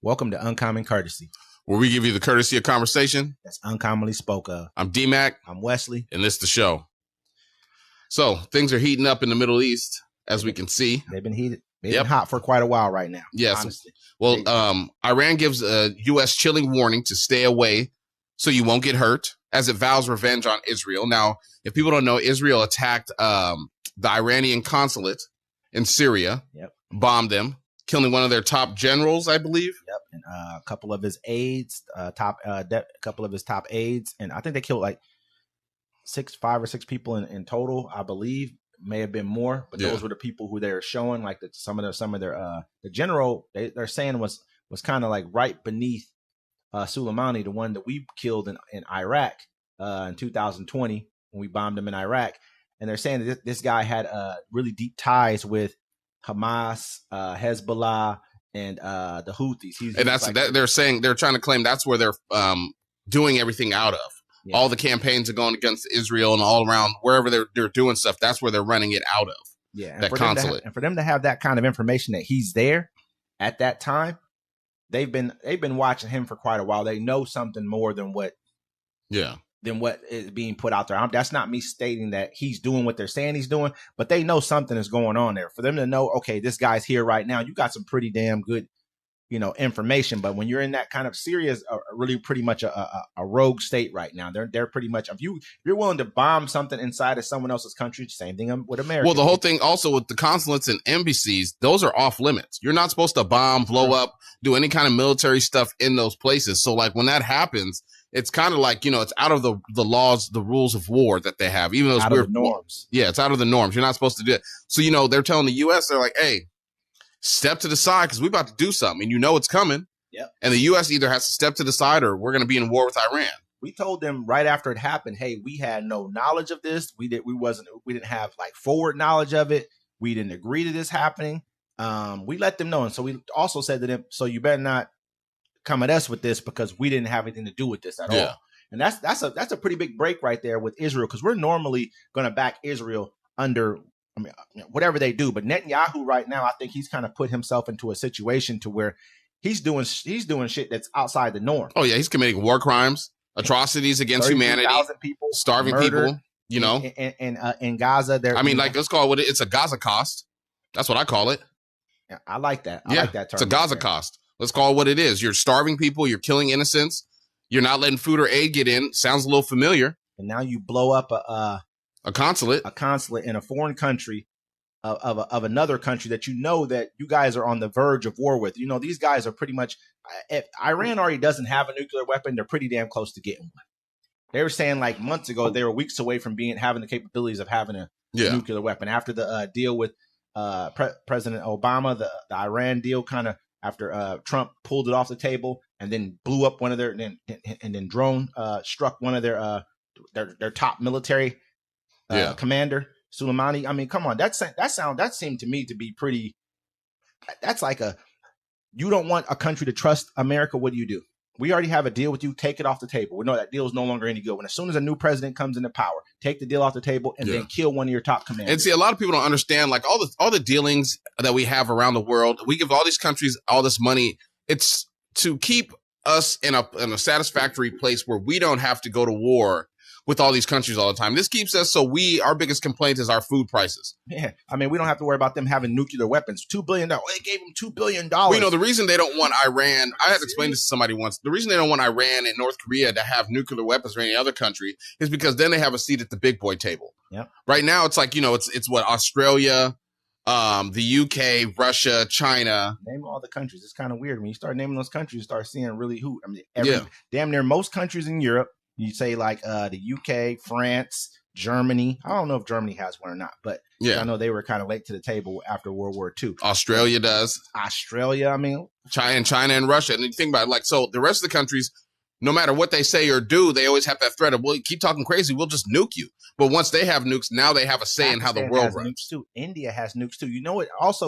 Welcome to Uncommon Courtesy, where we give you the courtesy of conversation that's uncommonly spoke of. I'm D-Mac. I'm Wesley. And this is the show. So things are heating up in the Middle East, as we can see. They've been heated. They've been hot for quite a while right now. Yes. Honestly. Well, Iran gives a U.S. chilling warning to stay away so you won't get hurt as it vows revenge on Israel. Now, if people don't know, Israel attacked the Iranian Consulate in Syria, bombed them, killing one of their top generals, I believe. Yep, and a couple of his aides, couple of his top aides, and I think they killed like 5 or 6 people in total. I believe may have been more, but those were the people who they're showing. Like some of their the general they're saying was kind of like right beneath Soleimani, the one that we killed in Iraq in 2020 when we bombed him in Iraq, and they're saying that this guy had really deep ties with Hamas, Hezbollah, and the Houthis. And that's that they're saying they're trying to claim that's where they're doing everything out of. Yeah. All the campaigns are going against Israel and all around wherever they're doing stuff. That's where they're running it out of. Yeah, that consulate. And for them to have that kind of information that he's there at that time, they've been watching him for quite a while. They know something more than what is being put out there. That's not me stating that he's doing what they're saying he's doing, but they know something is going on there. For them to know, okay, this guy's here right now, you got some pretty damn good, information. But when you're in that kind of Syria's really pretty much a rogue state right now. They're pretty much, if you're willing to bomb something inside of someone else's country, same thing with America. Well, the whole thing also with the consulates and embassies, those are off limits. You're not supposed to bomb, blow up, do any kind of military stuff in those places. So like when that happens, it's kind of like, it's out of the laws, the rules of war that they have, even though it's weird norms. Yeah, it's out of the norms. You're not supposed to do it. So, they're telling the U.S., they're like, hey, step to the side because we're about to do something and it's coming. Yep. And the U.S. either has to step to the side or we're going to be in war with Iran. We told them right after it happened, hey, we had no knowledge of this. We didn't have like forward knowledge of it. We didn't agree to this happening. We let them know. And so we also said to them, so you better not come at us with this because we didn't have anything to do with this at all. And that's a pretty big break right there with Israel, because we're normally going to back Israel under whatever they do. But Netanyahu right now, I think he's kind of put himself into a situation to where he's doing shit that's outside the norm. Oh yeah, he's committing war crimes, atrocities against humanity, people, starving murder, people. In Gaza, let's call it what it's a Gaza cost. That's what I call it. Yeah, I like that. I like that term. It's a Gaza cost. Let's call it what it is. You're starving people. You're killing innocents. You're not letting food or aid get in. Sounds a little familiar. And now you blow up a consulate in a foreign country of another country that that you guys are on the verge of war with. These guys are pretty much, if Iran already doesn't have a nuclear weapon, they're pretty damn close to getting one. They were saying like months ago they were weeks away from having the capabilities of having a nuclear weapon after the deal with President Obama, the Iran deal, kind of after Trump pulled it off the table and then blew up one of their and then drone struck one of their top military commander, Soleimani. I mean, come on, that seemed to me to be pretty. That's like you don't want a country to trust America. What do? We already have a deal with you. Take it off the table. We know that deal is no longer any good. When as soon as a new president comes into power, take the deal off the table and then kill one of your top commanders. And see, a lot of people don't understand like all the dealings that we have around the world. We give all these countries all this money. It's to keep us in a satisfactory place where we don't have to go to war with all these countries all the time. This keeps us our biggest complaint is our food prices. Yeah. I mean, we don't have to worry about them having nuclear weapons. $2 billion. They gave them $2 billion. Well, the reason they don't want Iran, I had to explain this to somebody once. The reason they don't want Iran and North Korea to have nuclear weapons or any other country is because then they have a seat at the big boy table. Yeah. Right now, it's like, it's what, Australia, the UK, Russia, China. Name all the countries. It's kind of weird. When you start naming those countries, you start seeing really who. I mean, damn near most countries in Europe. You say like the UK, France, Germany. I don't know if Germany has one or not, but I know they were kind of late to the table after World War II. Australia does. Australia, I mean. China and Russia. And you think about it, like, so the rest of the countries, no matter what they say or do, they always have that threat of, well, you keep talking crazy, we'll just nuke you. But once they have nukes, now they have a say in how the world runs. Nukes too. India has nukes too.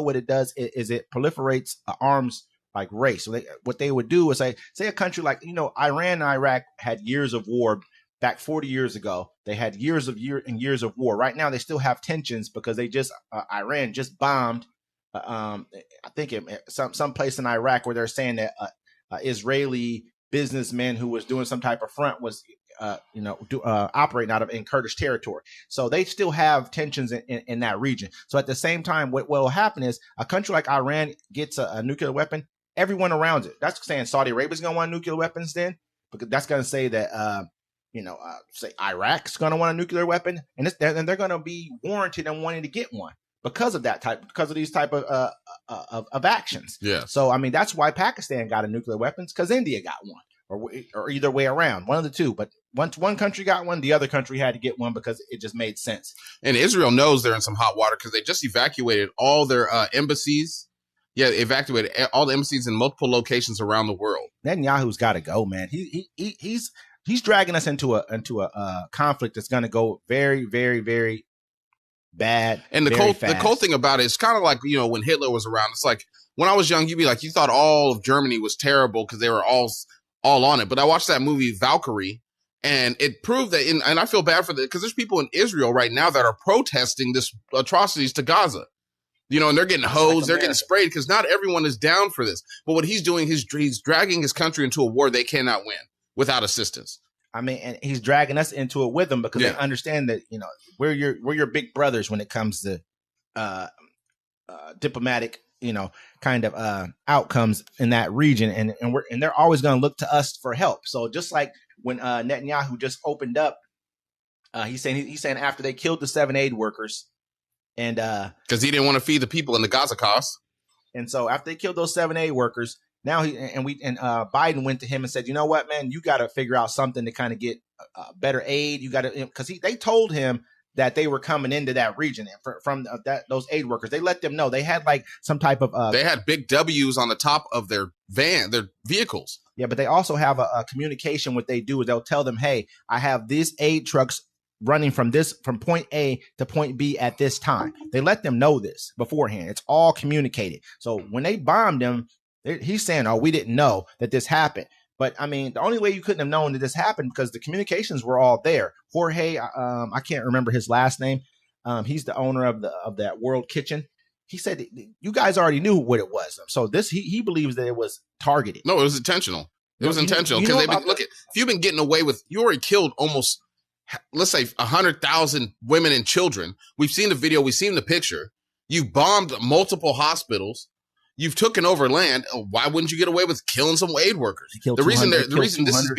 What it does is it proliferates arms like race. So what they would do is say a country like, Iran and Iraq had years of war back 40 years ago. They had years of war. Right now, they still have tensions because Iran just bombed, I think some place in Iraq where they're saying that Israeli businessman who was doing some type of front was operating out of in Kurdish territory. So they still have tensions in that region. So at the same time, what will happen is a country like Iran gets a nuclear weapon, everyone around it. That's saying Saudi Arabia's going to want nuclear weapons then, because that's going to say that, say Iraq's going to want a nuclear weapon, and they're going to be warranted in wanting to get one because of these type of actions. Yeah. So, I mean, that's why Pakistan got a nuclear weapons, because India got one. Or either way around, one of the two. But once one country got one, the other country had to get one because it just made sense. And Israel knows they're in some hot water because they just evacuated all their embassies. Yeah, evacuated all the embassies in multiple locations around the world. Netanyahu's got to go, man. He's dragging us into a conflict that's going to go very, very, very bad. And the cold thing about it is kind of like, when Hitler was around. It's like when I was young, you'd be like, you thought all of Germany was terrible because they were all on it. But I watched that movie Valkyrie, and it proved that, and I feel bad for because there's people in Israel right now that are protesting this atrocities to Gaza, and they're getting hosed, they're getting sprayed because not everyone is down for this. But what he's doing, he's dragging his country into a war they cannot win without assistance. I mean, and he's dragging us into it with him because they understand that, we're your big brothers when it comes to diplomatic kind of outcomes in that region, and they're always going to look to us for help. So just like when Netanyahu just opened up, he's saying after they killed the 7 aid workers, and because he didn't want to feed the people in the Gaza cost, and so after they killed those 7 aid workers, now Biden went to him and said, you know what, man, you got to figure out something to kind of get better aid. You got to, because they told him that they were coming into that region from those aid workers. They let them know they had like some type of they had big W's on the top of their vehicles. Yeah, but they also have a communication. What they do is they'll tell them, hey, I have these aid trucks running from point A to point B at this time. They let them know this beforehand. It's all communicated. So when they bombed him, he's saying, oh, we didn't know that this happened. But I mean, the only way you couldn't have known that this happened because the communications were all there. Jorge, I can't remember his last name. He's the owner of that World Kitchen. He said you guys already knew what it was. So he believes that it was targeted. No, it was intentional. It was intentional because if you've been getting away with, you already killed almost, let's say 100,000 women and children. We've seen the video. We've seen the picture. You've bombed multiple hospitals. You've taken over land. Why wouldn't you get away with killing some aid workers? The reason this is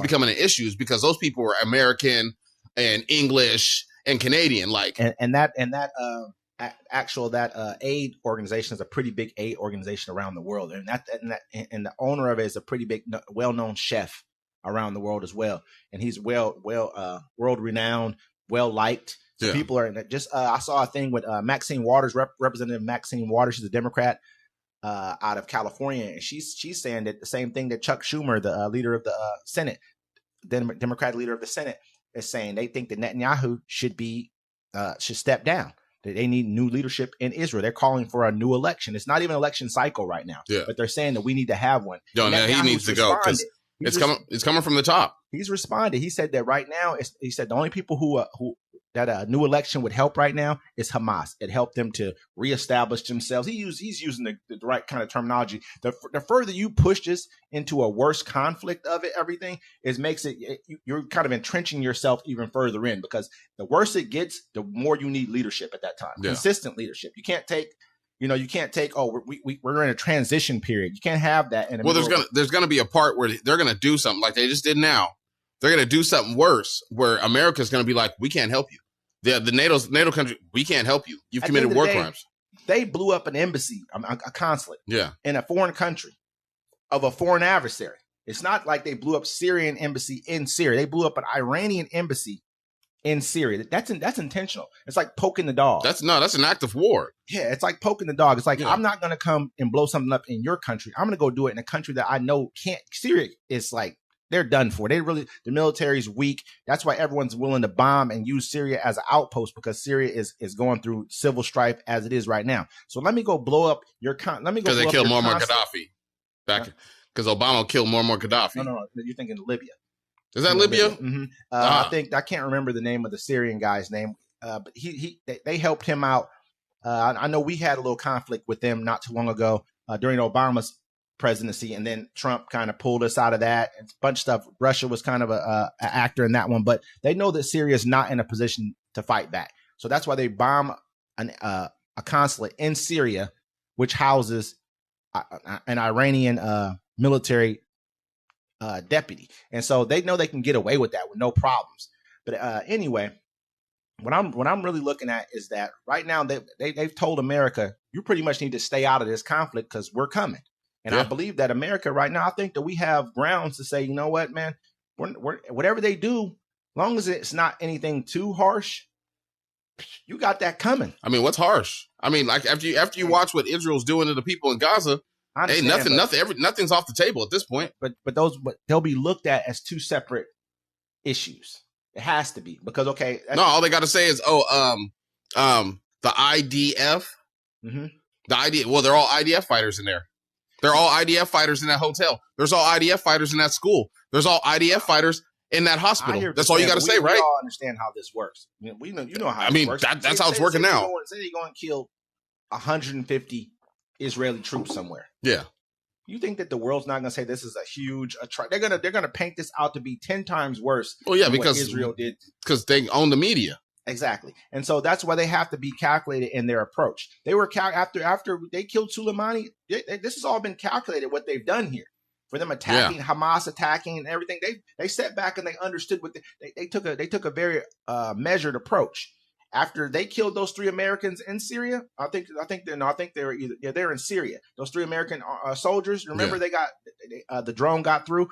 becoming an issue is because those people were American and English and Canadian, like that aid organization is a pretty big aid organization around the world, and the owner of it is a pretty big, well-known chef around the world as well, and he's world renowned, well liked. So people are just. I saw a thing with Maxine Waters, Representative Maxine Waters. She's a Democrat out of California, and she's saying that the same thing that Chuck Schumer, the leader of the Senate, Democrat leader of the Senate, is saying. They think that Netanyahu should step down. That they need new leadership in Israel. They're calling for a new election. It's not even an election cycle right now, but they're saying that we need to have one. No, he needs to go because it's coming from the top. He's responded. He said that right now. He said the only people who that a new election would help right now is Hamas. It helped them to reestablish themselves. He's using the right kind of terminology. The further you push this into a worse conflict of everything makes it you're kind of entrenching yourself even further in, because the worse it gets, the more you need leadership at that time. Consistent leadership. You can't take. We're in a transition period. You can't have that. There's gonna be a part where they're gonna do something like they just did now. They're gonna do something worse where America's gonna be like, we can't help you. The NATO country, we can't help you. You've committed war crimes. They blew up an embassy, a consulate, in a foreign country of a foreign adversary. It's not like they blew up Syrian embassy in Syria. They blew up an Iranian embassy in Syria. That's intentional. It's like poking the dog. That's an act of war. Yeah, it's like poking the dog. It's like, I'm not going to come and blow something up in your country. I'm going to go do it in a country that I know can't. Syria is like, they're done for. The military's weak. That's why everyone's willing to bomb and use Syria as an outpost, because Syria is going through civil strife as it is right now. So let me go blow up your because they killed Muammar Gaddafi because Obama killed Muammar Gaddafi. No, you're thinking Libya. Is that Libya? Mm-hmm. I can't remember the name of the Syrian guy's name, but they helped him out. I know we had a little conflict with them not too long ago during Obama's presidency, and then Trump kind of pulled us out of that. And a bunch of stuff. Russia was kind of a actor in that one, but they know that Syria is not in a position to fight back. So that's why they bomb a consulate in Syria, which houses an Iranian military deputy. And so they know they can get away with that with no problems. But anyway, what I'm really looking at is that right now they've told America, you pretty much need to stay out of this conflict because we're coming. And I believe that America right now, I think that we have grounds to say, you know what, man, we're whatever they do, as long as it's not anything too harsh, you got that coming. I mean, what's harsh? I mean, like after you watch what Israel's doing to the people in Gaza, nothing's off the table at this point. But they'll be looked at as two separate issues. It has to be because all they got to say is the IDF, they're all IDF fighters in there. They're all IDF fighters in that hotel. There's all IDF fighters in that school. There's all IDF fighters in that hospital. That's all you got to say, right? We all understand how this works. You know how. This works. That's how it's working now. Say they're going to kill 150 Israeli troops somewhere. Yeah. You think that the world's not going to say this is a huge they're going to paint this out to be 10 times worse? Well, yeah, than because what Israel did, because they own the media. Exactly, and so that's why they have to be calculated in their approach. They were after they killed Soleimani. This has all been calculated what they've done here for them attacking Hamas, attacking and everything. They sat back and they understood what they took a very measured approach. After they killed those 3 Americans in Syria, I think they're in Syria. Those 3 American soldiers. Remember, they got the drone got through.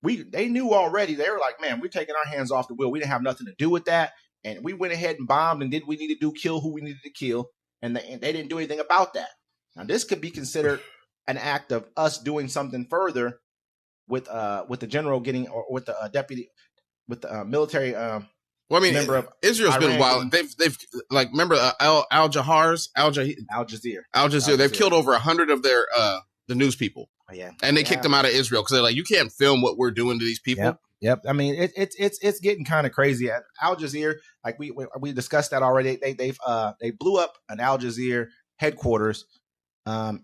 They knew already. They were like, man, we're taking our hands off the wheel. We didn't have nothing to do with that, and we went ahead and bombed and did what we needed to do, kill who we needed to kill, and they didn't do anything about that. Now, this could be considered an act of us doing something further with the general getting or with the deputy with the military. Well, I mean, Israel's been wild. They've like remember Al Jazeera. They've killed over 100 of their the news people. Oh, yeah, and they kicked them out of Israel because they're like, you can't film what we're doing to these people. Yep. I mean, it's getting kind of crazy. At Al Jazeera, like we discussed that already. They blew up an Al Jazeera headquarters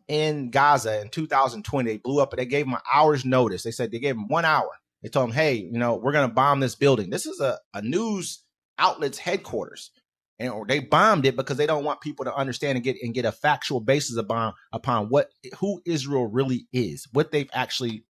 in Gaza in 2020. They blew up and they gave them an hour's notice. They said they gave them 1 hour. They told them, hey, we're going to bomb this building. This is a news outlet's headquarters. And they bombed it because they don't want people to understand and get a factual basis upon who Israel really is, what they're actually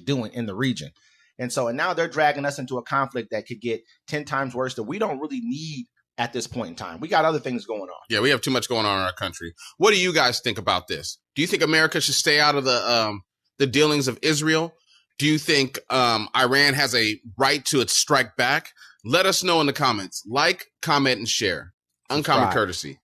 doing in the region. And now they're dragging us into a conflict that could get 10 times worse that we don't really need at this point in time. We got other things going on. Yeah, we have too much going on in our country. What do you guys think about this? Do you think America should stay out of the dealings of Israel? Do you think Iran has a right to strike back? Let us know in the comments. Like, comment, and share. Uncommon courtesy.